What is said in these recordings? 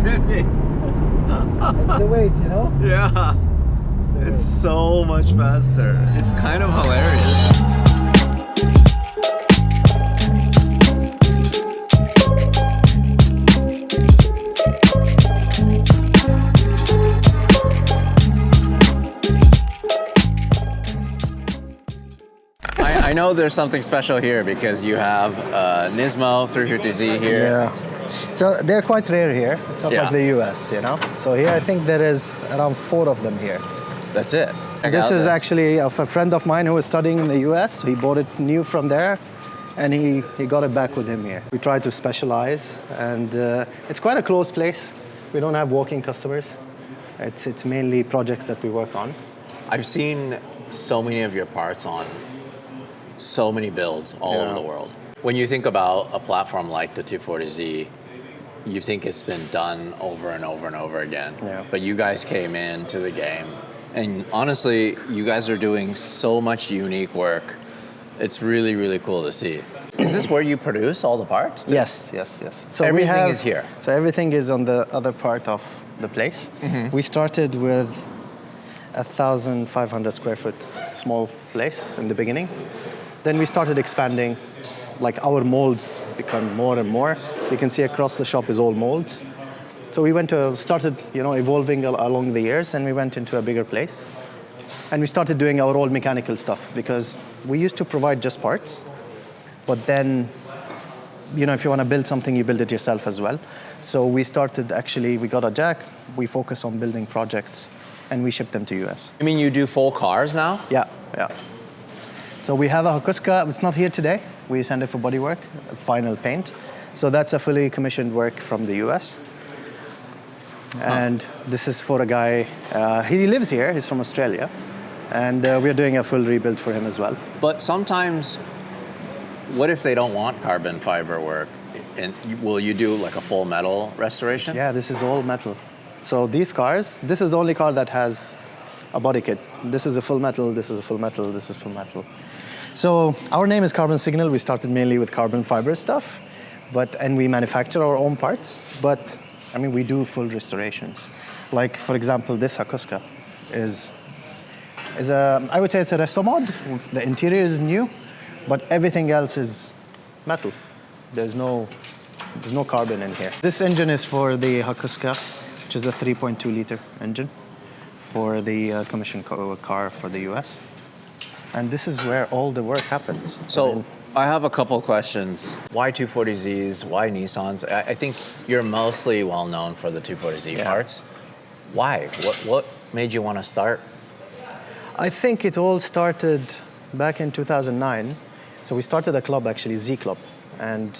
350. It's the weight, you know? Yeah. It's so much faster. It's kind of hilarious. I know there's something special here because you have Nismo 350Z here. Yeah. So they're quite rare here. It's not like the US, you know? So here I think there is around 4 of them here. That's it. This is actually of a friend of mine who was studying in the US. He bought it new from there and he got it back with him here. We try to specialize and it's quite a close place. We don't have walking customers. It's mainly projects that we work on. I've seen so many of your parts on so many builds all over the world. When you think about a platform like the 240Z, you think it's been done over and over and over again. Yeah. But you guys came into the game, and honestly, you guys are doing so much unique work. It's really, really cool to see. Is this where you produce all the parts? Yes. So everything is here. So everything is on the other part of the place. Mm-hmm. We started with 1,500 square foot small place in the beginning. Then we started expanding, like our molds become more and more. You can see across the shop is all molds. So we started evolving along the years, and we went into a bigger place. And we started doing our own mechanical stuff because we used to provide just parts, but then, if you want to build something, you build it yourself as well. So we got a jack, we focus on building projects, and we ship them to US. You mean you do full cars now? Yeah. So we have a Hakuska, it's not here today. We send it for bodywork, final paint. So that's a fully commissioned work from the US. And this is for a guy, he lives here, he's from Australia. And we're doing a full rebuild for him as well. But sometimes, what if they don't want carbon fiber work? And will you do like a full metal restoration? Yeah, this is all metal. So these cars, this is the only car that has a body kit. This is a full metal, this is a full metal, this is full metal. So our name is Carbon Signal. We started mainly with carbon fiber stuff, and we manufacture our own parts. But we do full restorations. Like for example, this Hakuska is I would say it's a resto mod. The interior is new, but everything else is metal. There's no carbon in here. This engine is for the Hakuska, which is a 3.2 liter engine for the commission car for the US. And this is where all the work happens. So I have a couple questions. Why 240Zs? Why Nissans? I think you're mostly well known for the 240Z parts. Why? What made you want to start? I think it all started back in 2009. So we started a club, actually, Z Club. And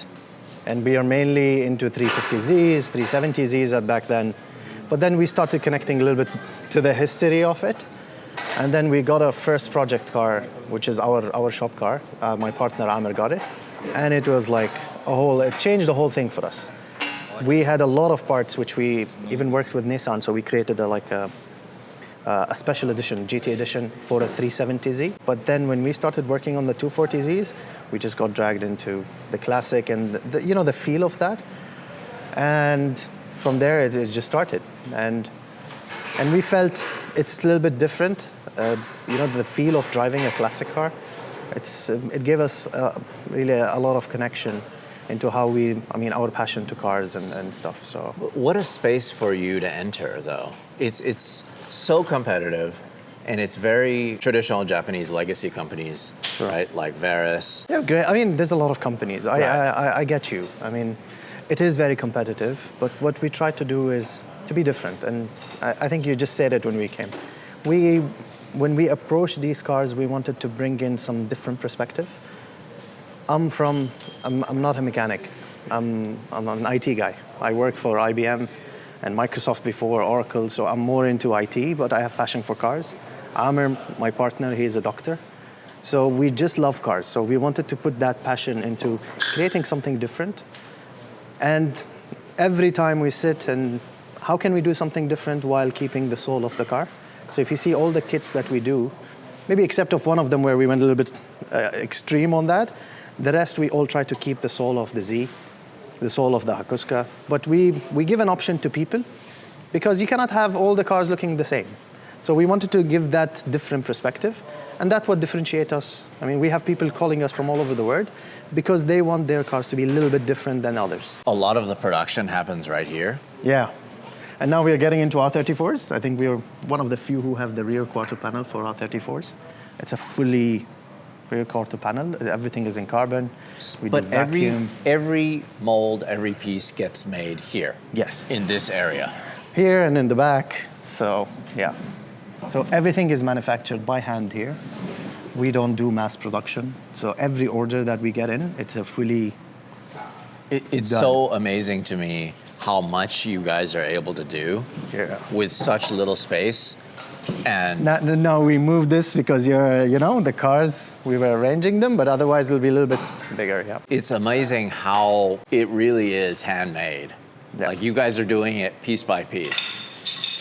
we are mainly into 350Zs, 370Zs back then. But then we started connecting a little bit to the history of it. And then we got a first project car, which is our shop car. My partner Amir got it. And it was like it changed the whole thing for us. We had a lot of parts which we even worked with Nissan, so we created a special edition, GT edition for a 370Z. But then when we started working on the 240Zs, we just got dragged into the classic and the feel of that. And from there it just started. And we felt it's a little bit different. The feel of driving a classic car, it gave us really a lot of connection into how our passion to cars and stuff. So what a space for you to enter, though. It's so competitive, and it's very traditional Japanese legacy companies, right? Like Veris. Yeah, great. There's a lot of companies. I get you. It is very competitive, but what we try to do is to be different. And I think you just said it when we came. When we approached these cars, we wanted to bring in some different perspective. I'm not a mechanic. I'm an IT guy. I work for IBM and Microsoft before, Oracle, so I'm more into IT, but I have passion for cars. Amir, my partner, he's a doctor. So we just love cars. So we wanted to put that passion into creating something different. And every time we sit and how can we do something different while keeping the soul of the car? So if you see all the kits that we do, maybe except of one of them where we went a little bit extreme on that, the rest we all try to keep the soul of the Z the soul of the Hakuska. But we give an option to people because you cannot have all the cars looking the same. So we wanted to give that different perspective, and that's what differentiates us. I mean, we have people calling us from all over the world because they want their cars to be a little bit different than others. A lot of the production happens right here. Yeah. And now we are getting into R34s. I think we are one of the few who have the rear quarter panel for R34s. It's a fully rear quarter panel. Everything is in carbon. We do But vacuum. every mold, every piece gets made here. Yes. In this area. Here and in the back. So, yeah. So everything is manufactured by hand here. We don't do mass production. So every order that we get in, it's a fully It's done. so amazing to me how much you guys are able to do with such little space. And Now we moved this because the cars, we were arranging them, but otherwise it'll be a little bit bigger, yeah. it's amazing how it really is handmade. Yeah. Like you guys are doing it piece by piece.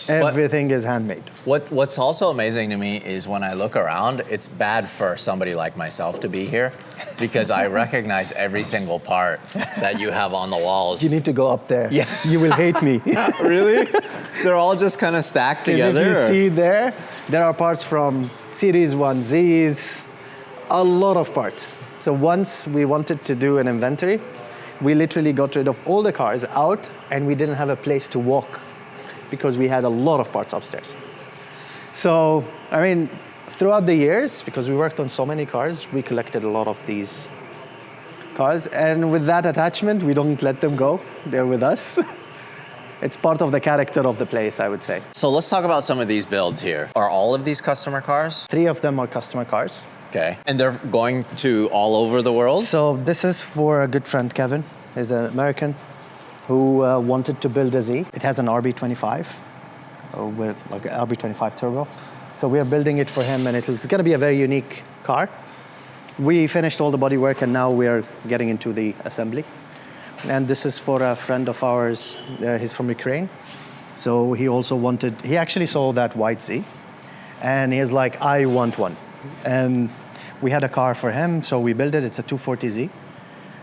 Everything is handmade. What's also amazing to me is when I look around, it's bad for somebody like myself to be here because I recognize every single part that you have on the walls. You need to go up there. Yeah. You will hate me. Really? They're all just kind of stacked together? If you or- see there are parts from Series 1Zs, a lot of parts. So once we wanted to do an inventory, we literally got rid of all the cars out and we didn't have a place to walk because we had a lot of parts upstairs. So, I mean, throughout the years, because we worked on so many cars, we collected a lot of these cars. And with that attachment, we don't let them go. They're with us. It's part of the character of the place, I would say. So let's talk about some of these builds here. Are all of these customer cars? 3 of them are customer cars. Okay. And they're going to all over the world? So this is for a good friend, Kevin. He's an American who wanted to build a Z. It has an RB25 with like an RB25 turbo. So we are building it for him, and it's going to be a very unique car. We finished all the bodywork, and now we are getting into the assembly. And this is for a friend of ours. He's from Ukraine. So he actually saw that white Z, and he's like, I want one. And we had a car for him, so we built it. It's a 240Z.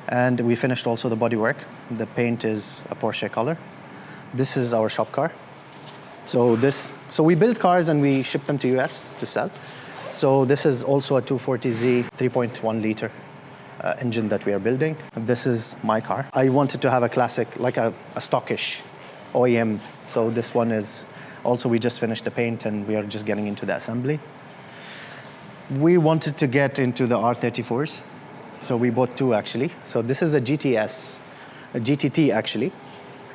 And we finished also the bodywork. The paint is a Porsche color. This is our shop car. So we build cars and we ship them to US to sell. So this is also a 240Z 3.1 liter engine that we are building. This is my car. I wanted to have a classic, like a stockish OEM. So this one is also, we just finished the paint and we are just getting into the assembly. We wanted to get into the R34s. So we bought 2 actually. So this is a GTT actually.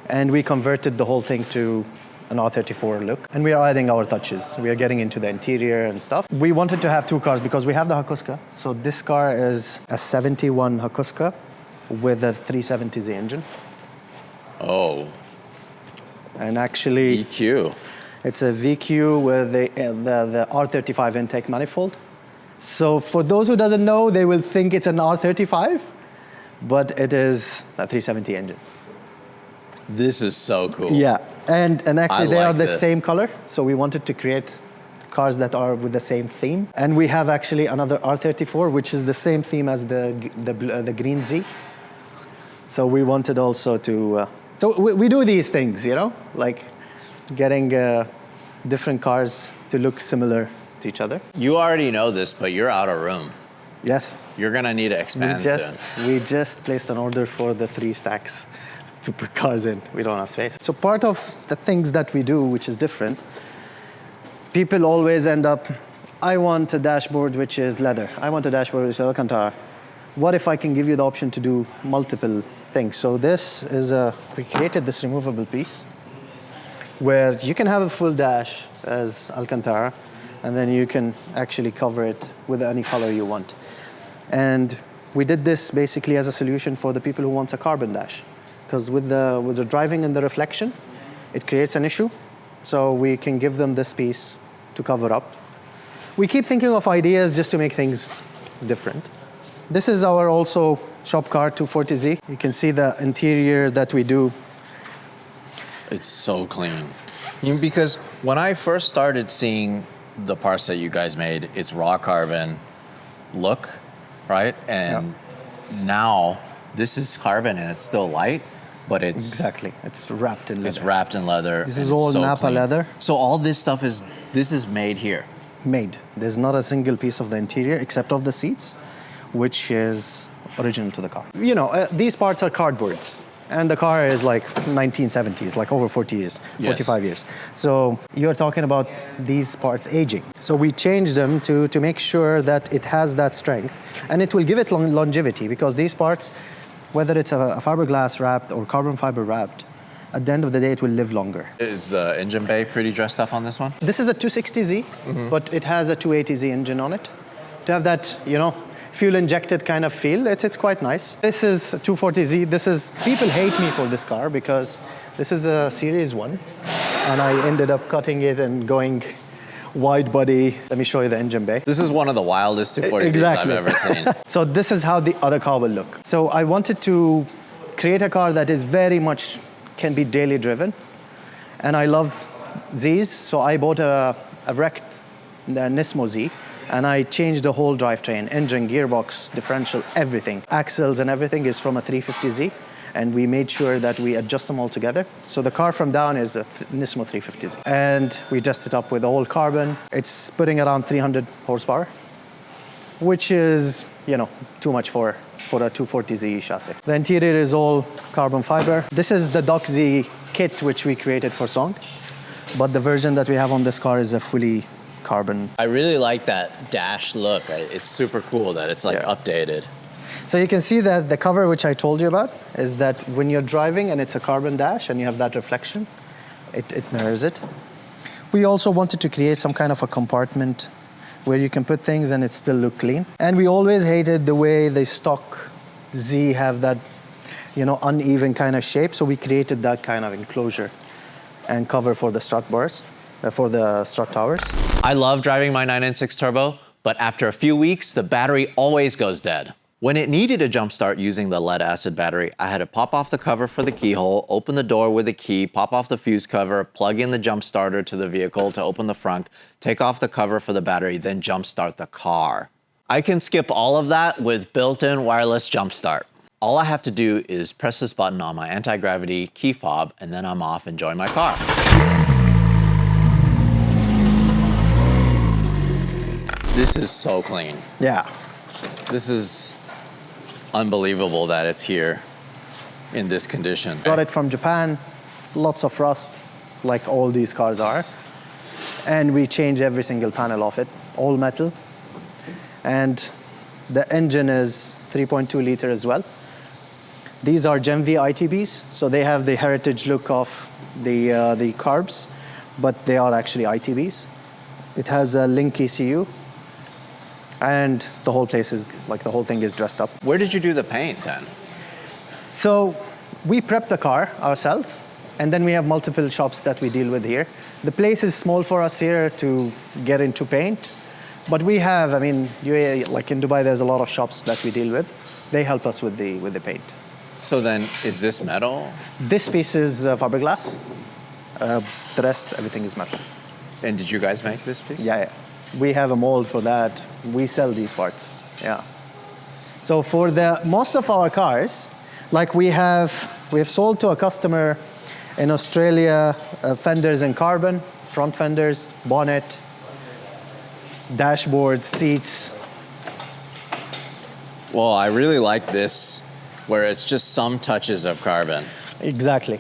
And we converted the whole thing to an R34 look. And we are adding our touches. We are getting into the interior and stuff. We wanted to have 2 cars because we have the Hakuska. So this car is a 71 Hakuska with a 370Z engine. Oh. And actually, EQ. it's a VQ with the R35 intake manifold. So for those who doesn't know, they will think it's an R35, but it is a 370 engine. This is so cool. Yeah, and actually they are the this. same color. So we wanted to create cars that are with the same theme. And we have actually another R34, which is the same theme as the green Z. So we wanted also to, so we do these things, like getting different cars to look similar to each other. You already know this, but you're out of room. Yes. You're going to need to expand soon. We just placed an order for the 3 stacks to put cars in. We don't have space. So part of the things that we do, which is different, people always end up, I want a dashboard which is leather. I want a dashboard which is Alcantara. What if I can give you the option to do multiple things? So this is we created this removable piece where you can have a full dash as Alcantara, and then you can actually cover it with any color you want. And we did this basically as a solution for the people who want a carbon dash. Because with the driving and the reflection, it creates an issue. So we can give them this piece to cover up. We keep thinking of ideas just to make things different. This is our also shop car 240Z. You can see the interior that we do. It's so clean. Because when I first started seeing the parts that you guys made, it's raw carbon look, right? And now this is carbon and it's still light, but Exactly. It's wrapped in leather. it's wrapped in leather. This and is it's all so Napa clean. leather. So all this stuff this is made here. Made. There's not a single piece of the interior except of the seats, which is original to the car. You know, these parts are cardboards. And the car is like 1970s, like over 40 years, Yes. 45 years. So you're talking about these parts aging. So we changed them to make sure that it has that strength and it will give it longevity, because these parts, whether it's a fiberglass wrapped or carbon fiber wrapped, at the end of the day, it will live longer. Is the engine bay pretty dressed up on this one? This is a 260Z, but it has a 280Z engine on it. To have that, you know, fuel injected kind of feel, it's quite nice. This is 240Z. People hate me for this car because this is a Series 1, and I ended up cutting it and going wide body. Let me show you the engine bay. This is one of the wildest 240Zs Exactly. I've ever seen. So this is how the other car will look. So I wanted to create a car that is very much can be daily driven, and I love Zs, so I bought a wrecked Nismo Z, and I changed the whole drivetrain, engine, gearbox, differential, everything. Axles and everything is from a 350Z, and we made sure that we adjust them all together. So the car from down is a Nismo 350Z. And we dressed it up with all carbon. It's putting around 300 horsepower, which is, you know, too much for a 240Z chassis. The interior is all carbon fiber. This is the Doc Z kit which we created for Song, but the version that we have on this car is a fully carbon. I really like that dash look. It's super cool that it's like updated. So you can see that the cover which I told you about is that when you're driving and it's a carbon dash and you have that reflection, it mirrors it. We also wanted to create some kind of a compartment where you can put things and it still look clean. And we always hated the way the stock Z have that, you know, uneven kind of shape. So we created that kind of enclosure and cover for the strut bars, for the strut towers. I love driving my 996 Turbo, but after a few weeks, the battery always goes dead. When it needed a jump start using the lead acid battery, I had to pop off the cover for the keyhole, open the door with a key, pop off the fuse cover, plug in the jump starter to the vehicle to open the front, take off the cover for the battery, then jump start the car. I can skip all of that with built-in wireless jump start. All I have to do is press this button on my anti-gravity key fob, and then I'm off enjoying my car. This is so clean. Yeah. This is unbelievable that it's here in this condition. Got it from Japan, lots of rust, like all these cars are. And we changed every single panel of it, all metal. And the engine is 3.2 liter as well. These are Gen V ITBs, so they have the heritage look of the carbs, but they are actually ITBs. It has a Link ECU, and the whole place is, like the whole thing is dressed up. Where did you do the paint then? So we prep the car ourselves, and then we have multiple shops that we deal with here. The place is small for us here to get into paint, but we have, I mean, like in Dubai, there's a lot of shops that we deal with. They help us with the paint. So then, is this metal? This piece is fiberglass. The rest, everything is metal. And did you guys make this piece? Yeah. We have a mold for that. We sell these parts. Yeah. So for most of our cars, like we have sold to a customer in Australia fenders in carbon, front fenders, bonnet, dashboard, seats. Well, I really like this, where it's just some touches of carbon. Exactly.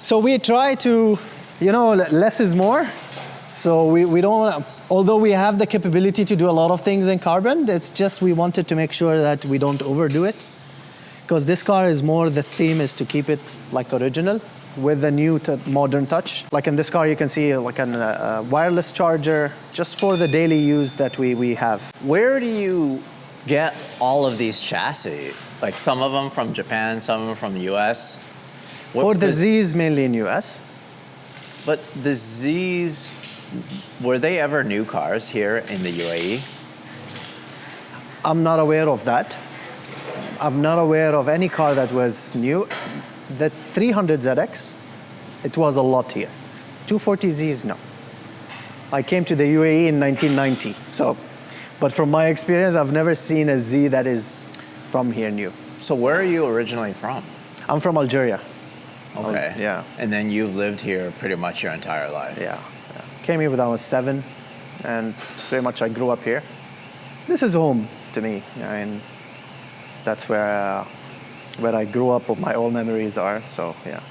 So we try to, you know, less is more. So we don't, although we have the capability to do a lot of things in carbon, it's just we wanted to make sure that we don't overdo it. Because this car is more, the theme is to keep it like original with a new modern touch. Like in this car, you can see like a wireless charger just for the daily use that we have. Where do you get all of these chassis? Like some of them from Japan, some of them from the US? For the Zs, mainly in US. But the Zs, were they ever new cars here in the UAE? I'm not aware of that. I'm not aware of any car that was new. The 300ZX, it was a lot here. 240Zs, no. I came to the UAE in 1990, but from my experience, I've never seen a Z that is from here new. So where are you originally from? I'm from Algeria. Okay. Yeah. And then you've lived here pretty much your entire life. Yeah. Came here when I was 7, and pretty much I grew up here. This is home to me. I mean, that's where I grew up. My old memories are. So yeah.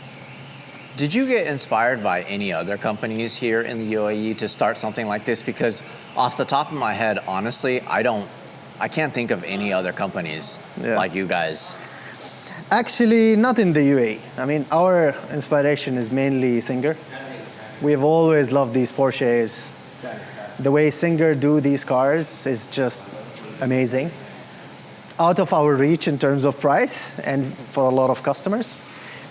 Did you get inspired by any other companies here in the UAE to start something like this? Because off the top of my head, honestly, I can't think of any other companies like you guys. Actually, not in the UAE. I mean, our inspiration is mainly Singer. We've always loved these Porsches. The way Singer do these cars is just amazing. Out of our reach in terms of price and for a lot of customers.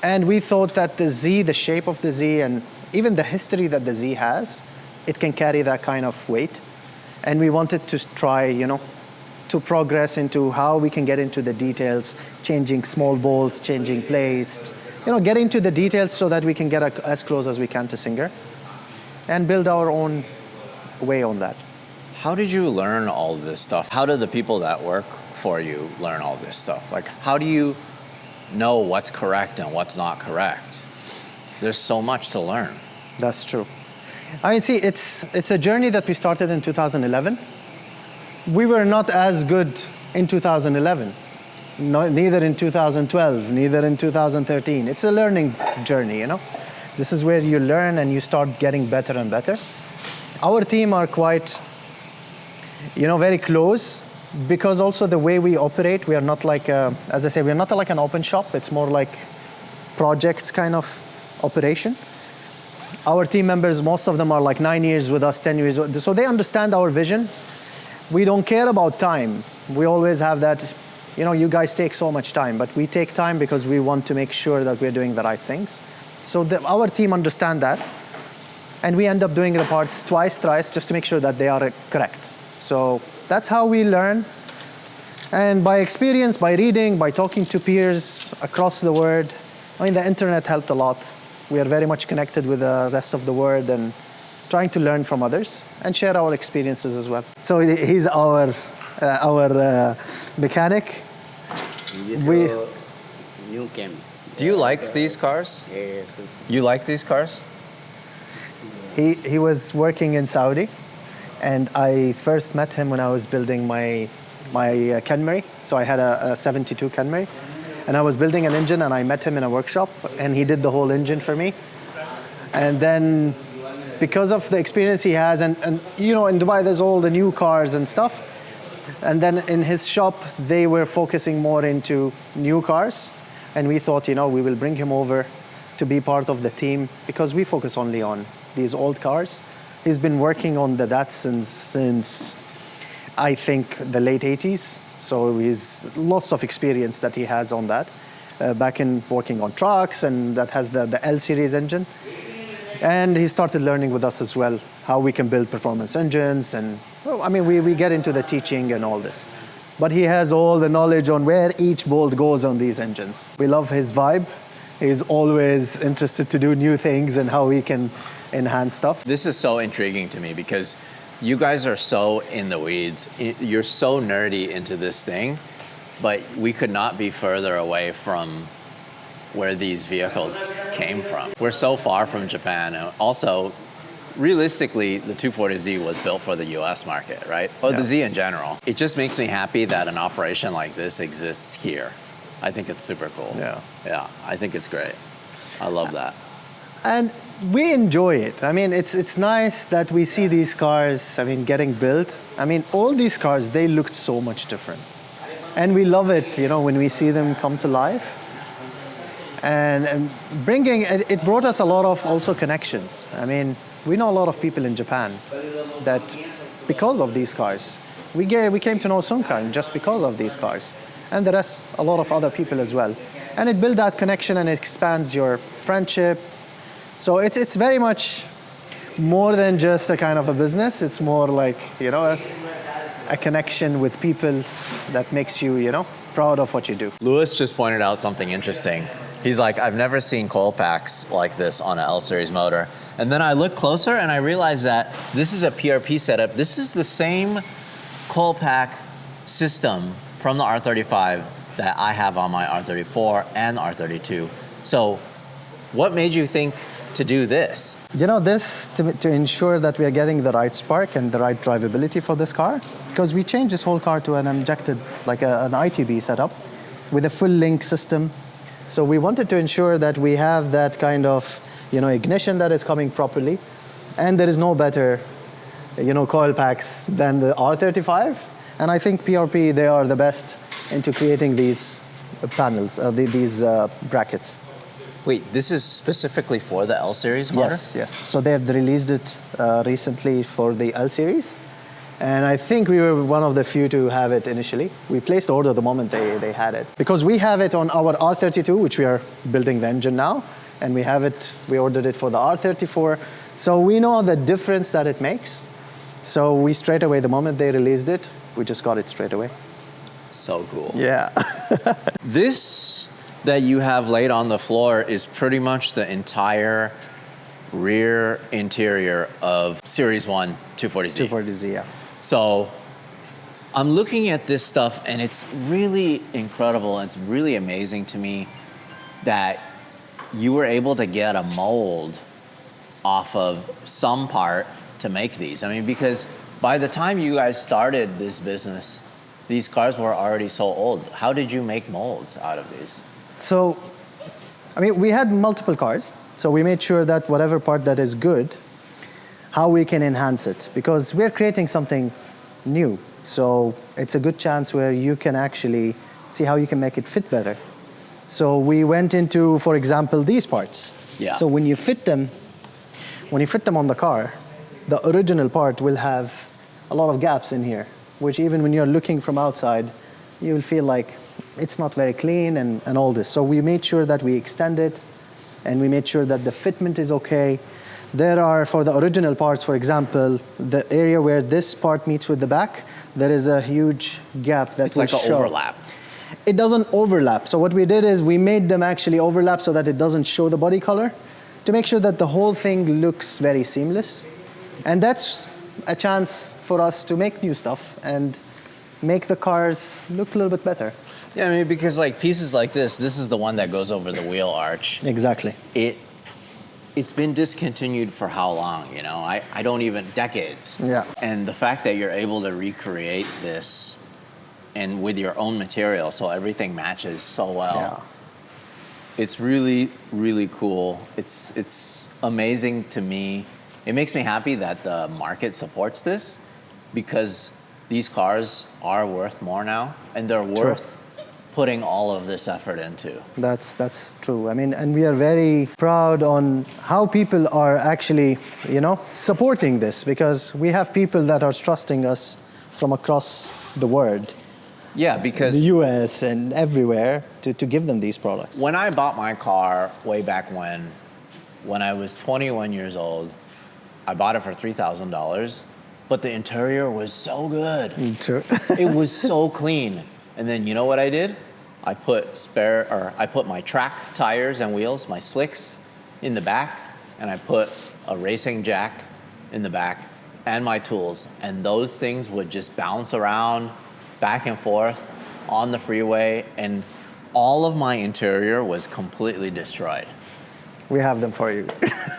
And we thought that the Z, the shape of the Z, and even the history that the Z has, it can carry that kind of weight. And we wanted to try, to progress into how we can get into the details, changing small bolts, changing plates, get into the details so that we can get as close as we can to Singer and build our own way on that. How did you learn all this stuff? How do the people that work for you learn all this stuff? Like, how do you know what's correct and what's not correct? There's so much to learn. That's true. I mean, see, it's a journey that we started in 2011. We were not as good in 2011, neither in 2012, neither in 2013. It's a learning journey, This is where you learn and you start getting better and better. Our team are quite, very close, because also the way we operate, we are not like, as I say, we're not like an open shop. It's more like projects kind of operation. Our team members, most of them are like 9 years with us, 10 years. So they understand our vision. We don't care about time. We always have that, you guys take so much time, but we take time because we want to make sure that we're doing the right things. So our team understand that. And we end up doing the parts twice, thrice, just to make sure that they are correct. So that's how we learn. And by experience, by reading, by talking to peers across the world, the internet helped a lot. We are very much connected with the rest of the world and trying to learn from others and share our experiences as well. So he's our mechanic. New cam. Do you like these cars? Yeah. You like these cars? He was working in Saudi, and I first met him when I was building my Kenmary. So I had a 72 Kenmary, and I was building an engine, and I met him in a workshop, and he did the whole engine for me. And then, because of the experience he has, and in Dubai there's all the new cars and stuff, and then in his shop they were focusing more into new cars, and we thought, we will bring him over to be part of the team because we focus only on these old cars. He's been working on the Datsuns since, I think, the late 80s. So he's lots of experience that he has on that. Back in working on trucks, and that has the L series engine. And he started learning with us as well how we can build performance engines. And we get into the teaching and all this. But he has all the knowledge on where each bolt goes on these engines. We love his vibe. He's always interested to do new things and how we can enhance stuff. This is so intriguing to me because you guys are so in the weeds. You're so nerdy into this thing, but we could not be further away from where these vehicles came from. We're so far from Japan. And also, realistically, the 240Z was built for the US market, right? Or the Z in general. It just makes me happy that an operation like this exists here. I think it's super cool. Yeah, I think it's great. I love that. And we enjoy it. It's nice that we see these cars, getting built. All these cars, they looked so much different. And we love it, when we see them come to life. And it brought us a lot of also connections. We know a lot of people in Japan that because of these cars, we came to know Sunkan just because of these cars. And the rest, a lot of other people as well. And it builds that connection and it expands your friendship. So it's very much more than just a kind of a business. It's more like, a connection with people that makes you, proud of what you do. Lewis just pointed out something interesting. He's like, I've never seen coil packs like this on an L-Series motor. And then I looked closer and I realized that this is a PRP setup. This is the same coil pack system from the R35 that I have on my R34 and R32. So what made you think to do this? This to ensure that we are getting the right spark and the right drivability for this car, because we changed this whole car to an injected, like an ITB setup with a full link system. So we wanted to ensure that we have that kind of, ignition that is coming properly, and there is no better, coil packs than the R35. And I think PRP, they are the best into creating these panels, these brackets. Wait, this is specifically for the L series motor? Yes. So they have released it recently for the L series. And I think we were one of the few to have it initially. We placed the order the moment they had it. Because we have it on our R32, which we are building the engine now. And we ordered it for the R34. So we know the difference that it makes. So we straight away, the moment they released it, we just got it straight away. So cool. Yeah. This that you have laid on the floor is pretty much the entire rear interior of Series 1 240Z. 240Z, yeah. So I'm looking at this stuff and it's really incredible. It's really amazing to me that you were able to get a mold off of some part to make these. I mean, because by the time you guys started this business, these cars were already so old. How did you make molds out of these? So, we had multiple cars. So we made sure that whatever part that is good, how we can enhance it. Because we're creating something new. So it's a good chance where you can actually see how you can make it fit better. So we went into, for example, these parts. Yeah. So when you fit them on the car, the original part will have a lot of gaps in here, which even when you're looking from outside, you will feel like it's not very clean and all this. So we made sure that we extend it, and we made sure that the fitment is okay. There are, for the original parts, for example, the area where this part meets with the back, there is a huge gap that will show. It's like an overlap. It doesn't overlap. So what we did is we made them actually overlap so that it doesn't show the body color, to make sure that the whole thing looks very seamless. And that's a chance for us to make new stuff and make the cars look a little bit better. Yeah, because like pieces like this is the one that goes over the wheel arch. Exactly. It's been discontinued for how long, I don't even, decades. Yeah. And the fact that you're able to recreate this and with your own material, so everything matches so well. Yeah. It's really, really cool. It's amazing to me. It makes me happy that the market supports this, because these cars are worth more now, and they're worth putting all of this effort into. That's true. And we are very proud on how people are actually, supporting this, because we have people that are trusting us from across the world. Yeah, because the US and everywhere to give them these products. When I bought my car way back when I was 21 years old, I bought it for $3,000, but the interior was so good. True. It was so clean. And then you know what I did? I put my track tires and wheels, my slicks, in the back, and I put a racing jack in the back and my tools. And those things would just bounce around back and forth on the freeway, and all of my interior was completely destroyed. We have them for you.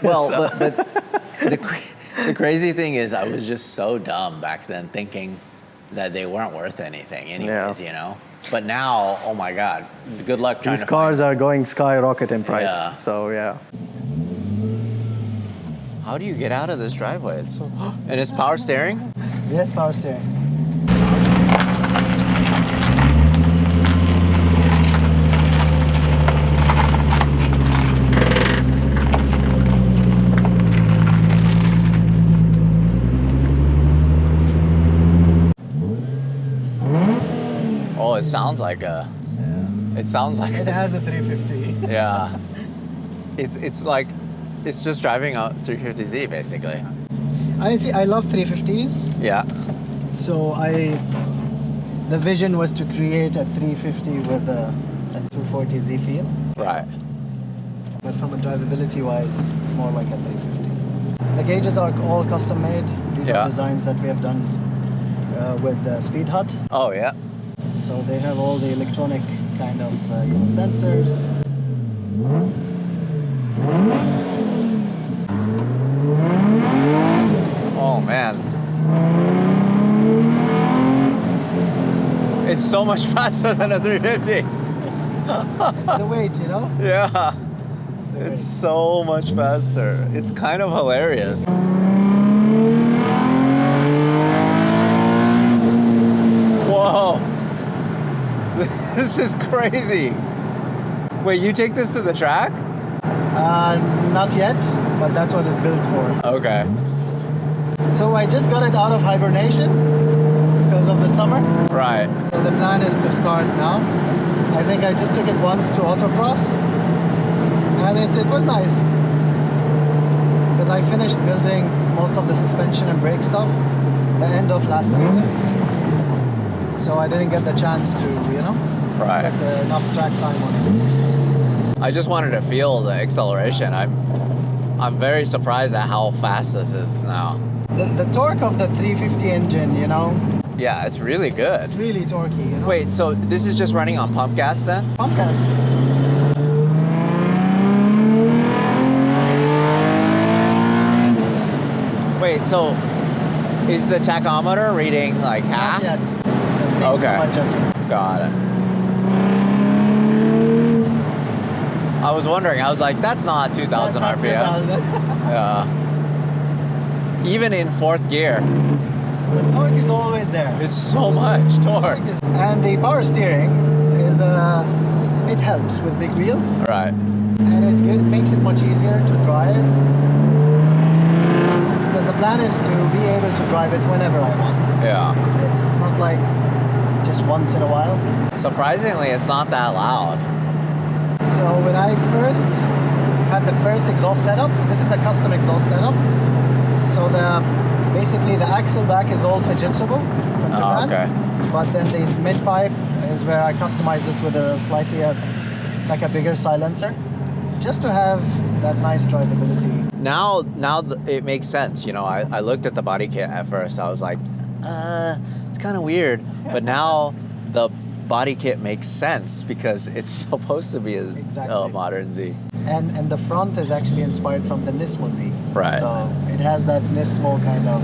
Well, but the crazy thing is I was just so dumb back then, thinking that they weren't worth anything anyways, But now, oh my God, good luck trying to These cars are going skyrocket in price. Yeah. So, yeah. How do you get out of this driveway? And it's power steering? Yes, power steering. Oh, it sounds like a. Yeah. It sounds like. It has a 350. Yeah. It's like, it's just driving a 350Z basically. I love 350s. Yeah. So the vision was to create a 350 with a 240Z feel. Right. But from a drivability wise, it's more like a 350. The gauges are all custom made. These are designs that we have done with the Speed Hut. Oh yeah. So they have all the electronic kind of sensors. Oh man. It's so much faster than a 350. It's the weight, you know? Yeah. It's so much faster. It's kind of hilarious. Whoa. This is crazy. Wait, you take this to the track? Not yet, but that's what it's built for. Okay. So I just got it out of hibernation because of the summer. Right. So the plan is to start now. I think I just took it once to autocross, and it was nice. Because I finished building most of the suspension and brake stuff the end of last season. So I didn't get the chance to, Right. get enough track time on it. I just wanted to feel the acceleration. I'm very surprised at how fast this is now. The torque of the 350 engine, Yeah, it's really good. it's really torquey, Wait, so this is just running on pump gas then? Pump gas. Wait, so is the tachometer reading like half? Not yet. Make Okay. some adjustments. Got it. I was wondering, I was like, that's not 2,000 That's not RPM. 2,000. Yeah. Even in fourth gear, The torque is always there. it's so much torque. And the power steering is, it helps with big wheels. Right. And it makes it much easier to drive. Because the plan is to be able to drive it whenever I want. Yeah. It's not like just once in a while. Surprisingly, it's not that loud. So when I first had the first exhaust setup, this is a custom exhaust setup. So basically the axle back is all Fujitsubo from Japan. Okay. But then the mid pipe is where I customized it with a slightly like a bigger silencer, just to have that nice drivability. Now it makes sense. I looked at the body kit at first. I was like, it's kind of weird. But now the body kit makes sense because it's supposed to be a Exactly. modern Z. And the front is actually inspired from the Nismo Z. Right. So it has that Nismo kind of